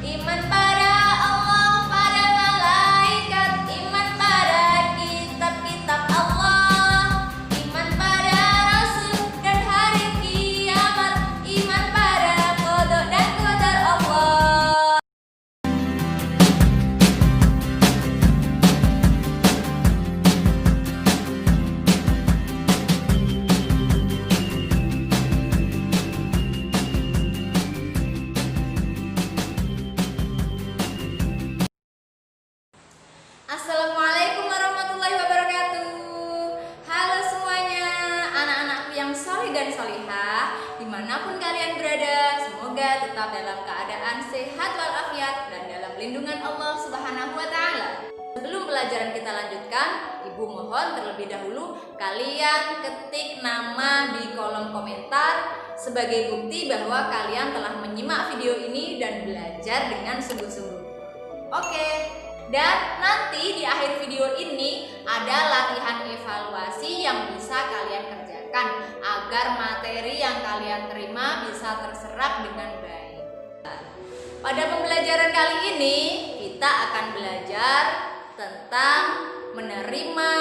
Iman pada Allah, pada malaikat, iman pada kitab-kitab Allah, iman pada Rasul dan hari kiamat, iman pada qada dan qadar Allah. Assalamualaikum warahmatullahi wabarakatuh. Halo semuanya, anak-anakku yang soleh dan solihah, dimanapun kalian berada, semoga tetap dalam keadaan sehat walafiat dan dalam lindungan Allah Subhanahu wa Ta'ala. Sebelum pelajaran kita lanjutkan, Ibu mohon terlebih dahulu kalian ketik nama di kolom komentar sebagai bukti bahwa kalian telah menyimak video ini dan belajar dengan sungguh-sungguh. Oke. Dan nanti di akhir video ini ada latihan evaluasi yang bisa kalian kerjakan agar materi yang kalian terima bisa terserap dengan baik. Pada pembelajaran kali ini kita akan belajar tentang menerima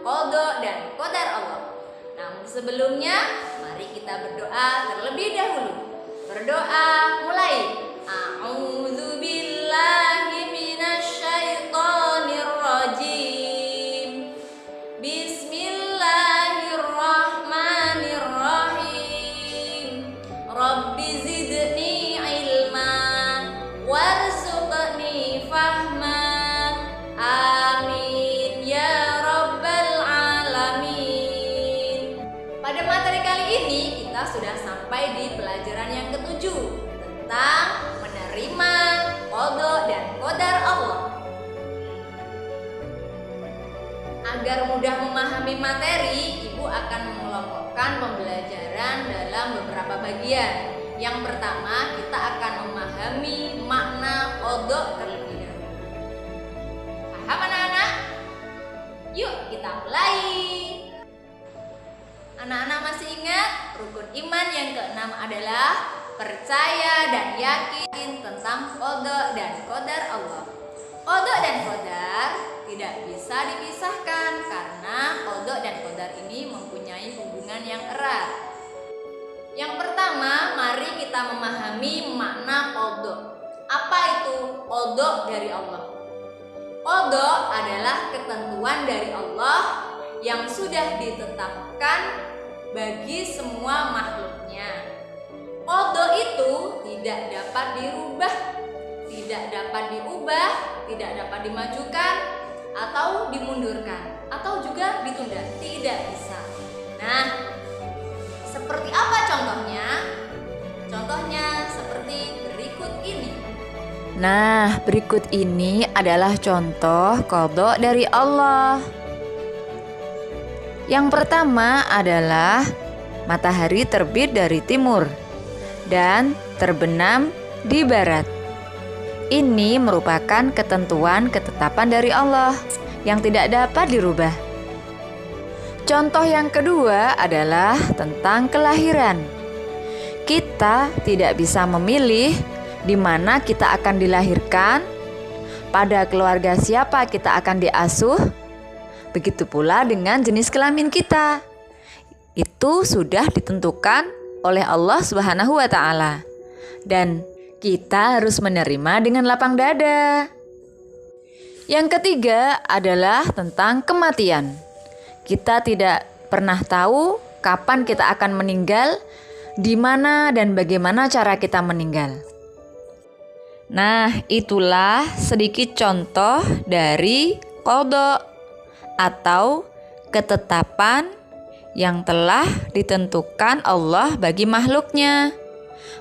qada dan qadar Allah. Namun sebelumnya mari kita berdoa terlebih dahulu. Berdoa mulai. A'udzubillahi minasyaitonir rajim. Bismillahirrahmanirrahim. Rabbi zidni ilma warzuqni fahma. Amin ya rabbal alamin. Pada materi kali ini kita sudah sampai di pelajaran yang ketujuh tentang menerima qada dan qadar Allah. Agar mudah memahami materi, Ibu akan mengelompokkan pembelajaran dalam beberapa bagian. Yang pertama, kita akan memahami makna qada terlebih dahulu. Paham anak-anak? Yuk kita mulai. Anak-anak masih ingat rukun iman yang keenam adalah percaya dan yakin tentang qada dan qadar Allah. Qada dan qadar tidak bisa dipisahkan karena qada dan qadar ini mempunyai hubungan yang erat. Yang pertama, mari kita memahami makna qada. Apa itu qada dari Allah? Qada adalah ketentuan dari Allah yang sudah ditetapkan bagi semua makhluknya. Qada itu tidak dapat dirubah, tidak dapat diubah, tidak dapat dimajukan atau dimundurkan atau juga ditunda, tidak bisa. Nah, seperti apa contohnya? Contohnya seperti berikut ini. Nah, berikut ini adalah contoh qada dari Allah. Yang pertama adalah matahari terbit dari timur dan terbenam di barat. Ini merupakan ketentuan ketetapan dari Allah yang tidak dapat dirubah. Contoh yang kedua adalah tentang kelahiran. Kita tidak bisa memilih di mana kita akan dilahirkan, pada keluarga siapa kita akan diasuh. Begitu pula dengan jenis kelamin kita. Itu sudah ditentukan oleh Allah Subhanahu wa Ta'ala. Dan kita harus menerima dengan lapang dada. Yang ketiga adalah tentang kematian. Kita tidak pernah tahu kapan kita akan meninggal, di mana dan bagaimana cara kita meninggal. Nah, itulah sedikit contoh dari qada atau ketetapan yang telah ditentukan Allah bagi makhluknya.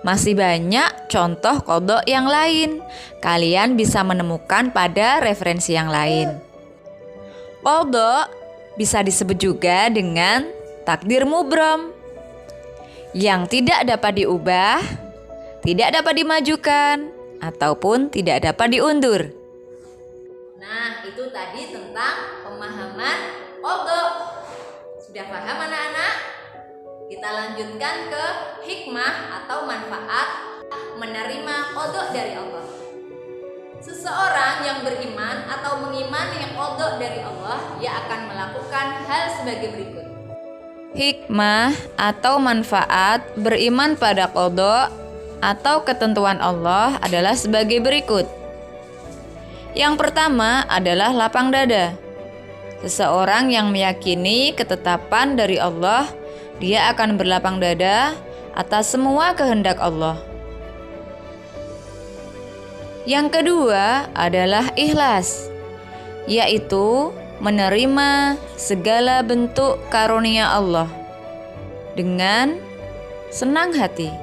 Masih banyak contoh qada yang lain. Kalian bisa menemukan pada referensi yang lain. Qada bisa disebut juga dengan takdir mubram, yang tidak dapat diubah, tidak dapat dimajukan, ataupun tidak dapat diundur. Nah, itu tadi tentang pemahaman qada. Sudah paham anak-anak? Kita lanjutkan ke hikmah atau manfaat menerima qada dari Allah. Seseorang yang beriman atau mengimani qada dari Allah, ia akan melakukan hal sebagai berikut. Hikmah atau manfaat beriman pada qada atau ketentuan Allah adalah sebagai berikut. Yang pertama adalah lapang dada. Seseorang yang meyakini ketetapan dari Allah, dia akan berlapang dada atas semua kehendak Allah. Yang kedua adalah ikhlas, yaitu menerima segala bentuk karunia Allah dengan senang hati.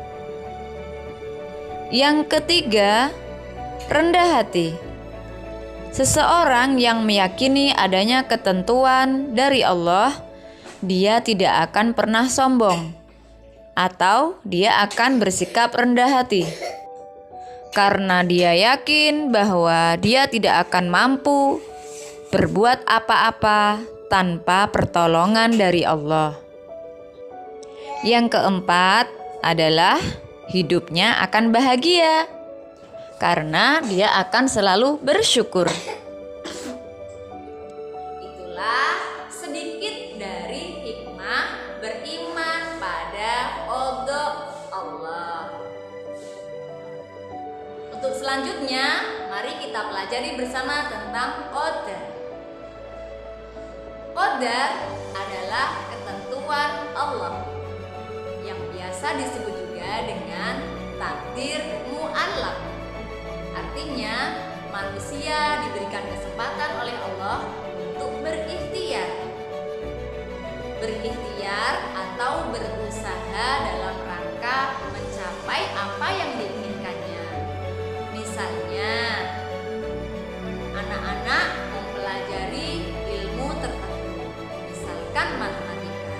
Yang ketiga, rendah hati. Seseorang yang meyakini adanya ketentuan dari Allah, dia tidak akan pernah sombong, atau dia akan bersikap rendah hati. Karena dia yakin bahwa dia tidak akan mampu berbuat apa-apa tanpa pertolongan dari Allah. Yang keempat adalah hidupnya akan bahagia karena dia akan selalu bersyukur. Itulah sedikit dari hikmah beriman pada qada Allah. Untuk selanjutnya, mari kita pelajari bersama tentang qadar. Qadar adalah ketentuan Allah yang biasa disebut juga dengan takdir mu'allaq. Artinya, manusia diberikan kesempatan oleh Allah untuk berikhtiar. Berikhtiar atau berusaha dalam rangka mencapai apa yang diinginkannya. Misalnya, anak-anak mempelajari ilmu tertentu, misalkan matematika.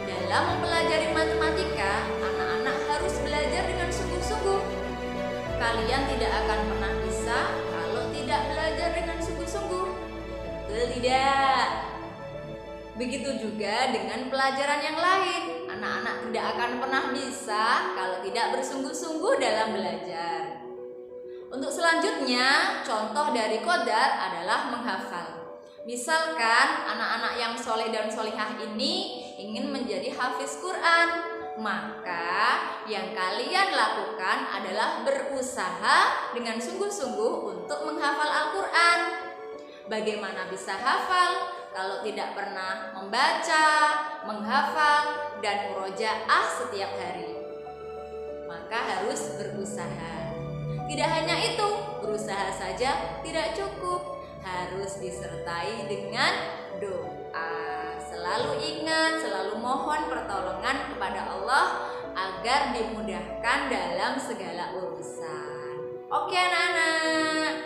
Dalam mempelajari matematika, anak-anak harus belajar dengan sungguh-sungguh. Kalian tidak akan pernah bisa kalau tidak belajar dengan sungguh-sungguh. Betul tidak? Begitu juga dengan pelajaran yang lain. Anak-anak tidak akan pernah bisa kalau tidak bersungguh-sungguh dalam belajar. Untuk selanjutnya, contoh dari qadar adalah menghafal. Misalkan anak-anak yang soleh dan solihah ini ingin menjadi hafiz Quran, maka yang kalian lakukan adalah berusaha dengan sungguh-sungguh untuk menghafal Al-Quran. Bagaimana bisa hafal kalau tidak pernah membaca, menghafal, dan murojaah setiap hari? Maka harus berusaha. Tidak hanya itu, berusaha saja tidak cukup, harus disertai dengan doa. Selalu ingat, selalu mohon pertolongan kepada Allah agar dimudahkan dalam segala urusan. Oke anak-anak,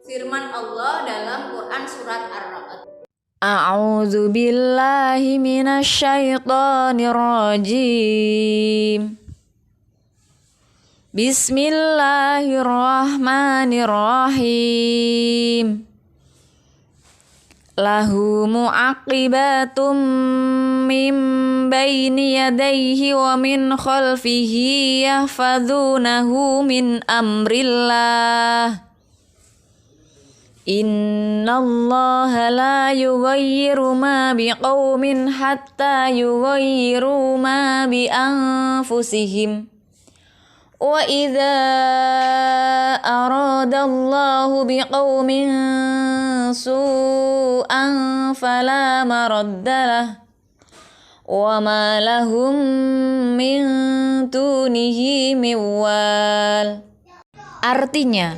firman Allah dalam Quran surat Ar-Ra'd. A'udzu billahi minasyaitonir rajim. Bismillahirrahmanirrahim. Lahu mu'aqibatum min baini yadayhi wa min khalfihi yahfazunahu min amrillah. Innallaha la yughayyiru ma biqaumin hatta yughayyiru ma bi anfusihim. Wa idza aradallahu biqaumin su'an fala maraddalah wa ma lahum min dunihi miwal. Artinya,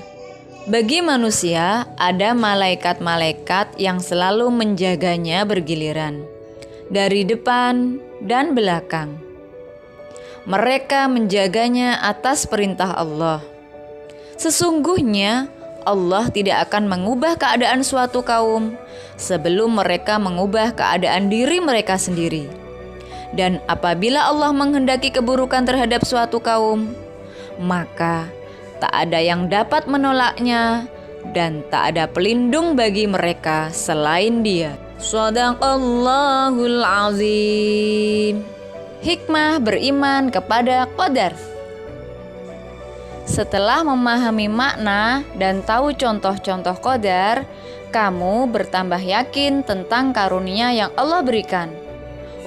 bagi manusia ada malaikat-malaikat yang selalu menjaganya bergiliran dari depan dan belakang. Mereka menjaganya atas perintah Allah. Sesungguhnya Allah tidak akan mengubah keadaan suatu kaum sebelum mereka mengubah keadaan diri mereka sendiri. Dan apabila Allah menghendaki keburukan terhadap suatu kaum, maka tak ada yang dapat menolaknya dan tak ada pelindung bagi mereka selain Dia. Shadaqallahul azim. Hikmah beriman kepada qadar. Setelah memahami makna dan tahu contoh-contoh qadar, kamu bertambah yakin tentang karunia yang Allah berikan.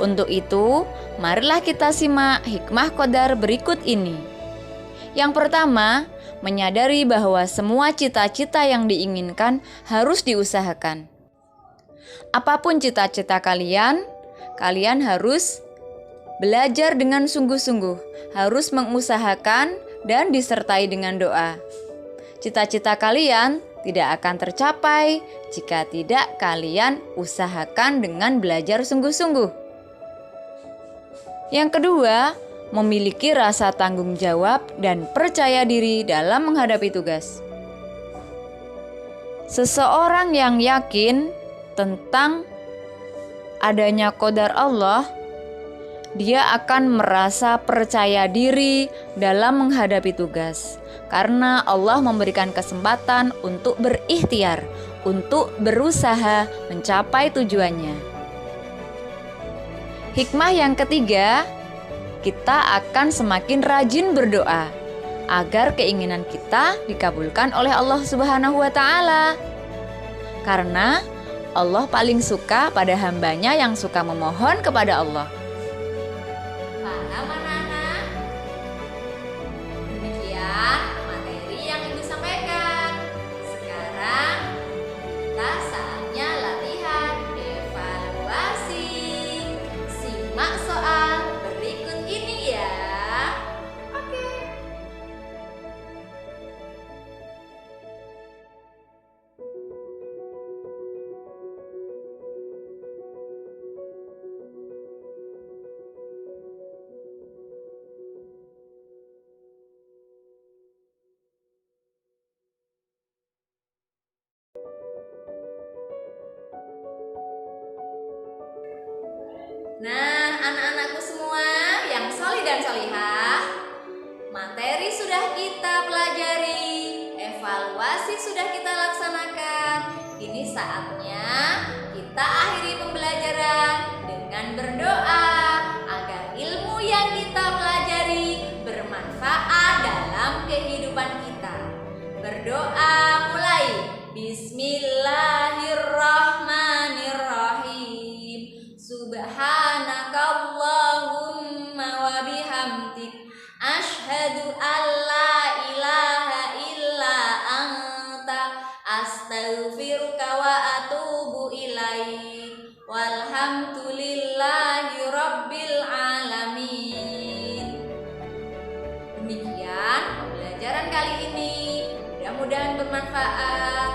Untuk itu, marilah kita simak hikmah qadar berikut ini. Yang pertama, menyadari bahwa semua cita-cita yang diinginkan harus diusahakan. Apapun cita-cita kalian harus belajar dengan sungguh-sungguh, harus mengusahakan dan disertai dengan doa. Cita-cita kalian tidak akan tercapai jika tidak kalian usahakan dengan belajar sungguh-sungguh. Yang kedua, memiliki rasa tanggung jawab dan percaya diri dalam menghadapi tugas. Seseorang yang yakin tentang adanya qadar Allah, dia akan merasa percaya diri dalam menghadapi tugas, karena Allah memberikan kesempatan untuk berikhtiar, untuk berusaha mencapai tujuannya. Hikmah yang ketiga, kita akan semakin rajin berdoa agar keinginan kita dikabulkan oleh Allah Subhanahu wa Ta'ala. Karena Allah paling suka pada hambanya yang suka memohon kepada Allah. Paham anak-anak? Demikian materi yang Ibu sampaikan. Sekarang kita saatnya latihan evaluasi. Simak soal berikut ini ya. Oke. Nah, anak-anakku semua yang solih dan solihah, materi sudah kita pelajari, evaluasi sudah kita laksanakan. Ini saatnya kita akhiri pembelajaran dengan berdoa agar ilmu yang kita pelajari bermanfaat dalam kehidupan kita. Berdoa mulai. Bismillahirrahmanirrahim. Subhanakallahumma wa bihamdik, asyhadu an la ilaha illa anta, astaghfiruka wa atubu ilaik. Walhamdulillahi rabbil alamin. Demikian pembelajaran kali ini. Mudah-mudahan bermanfaat.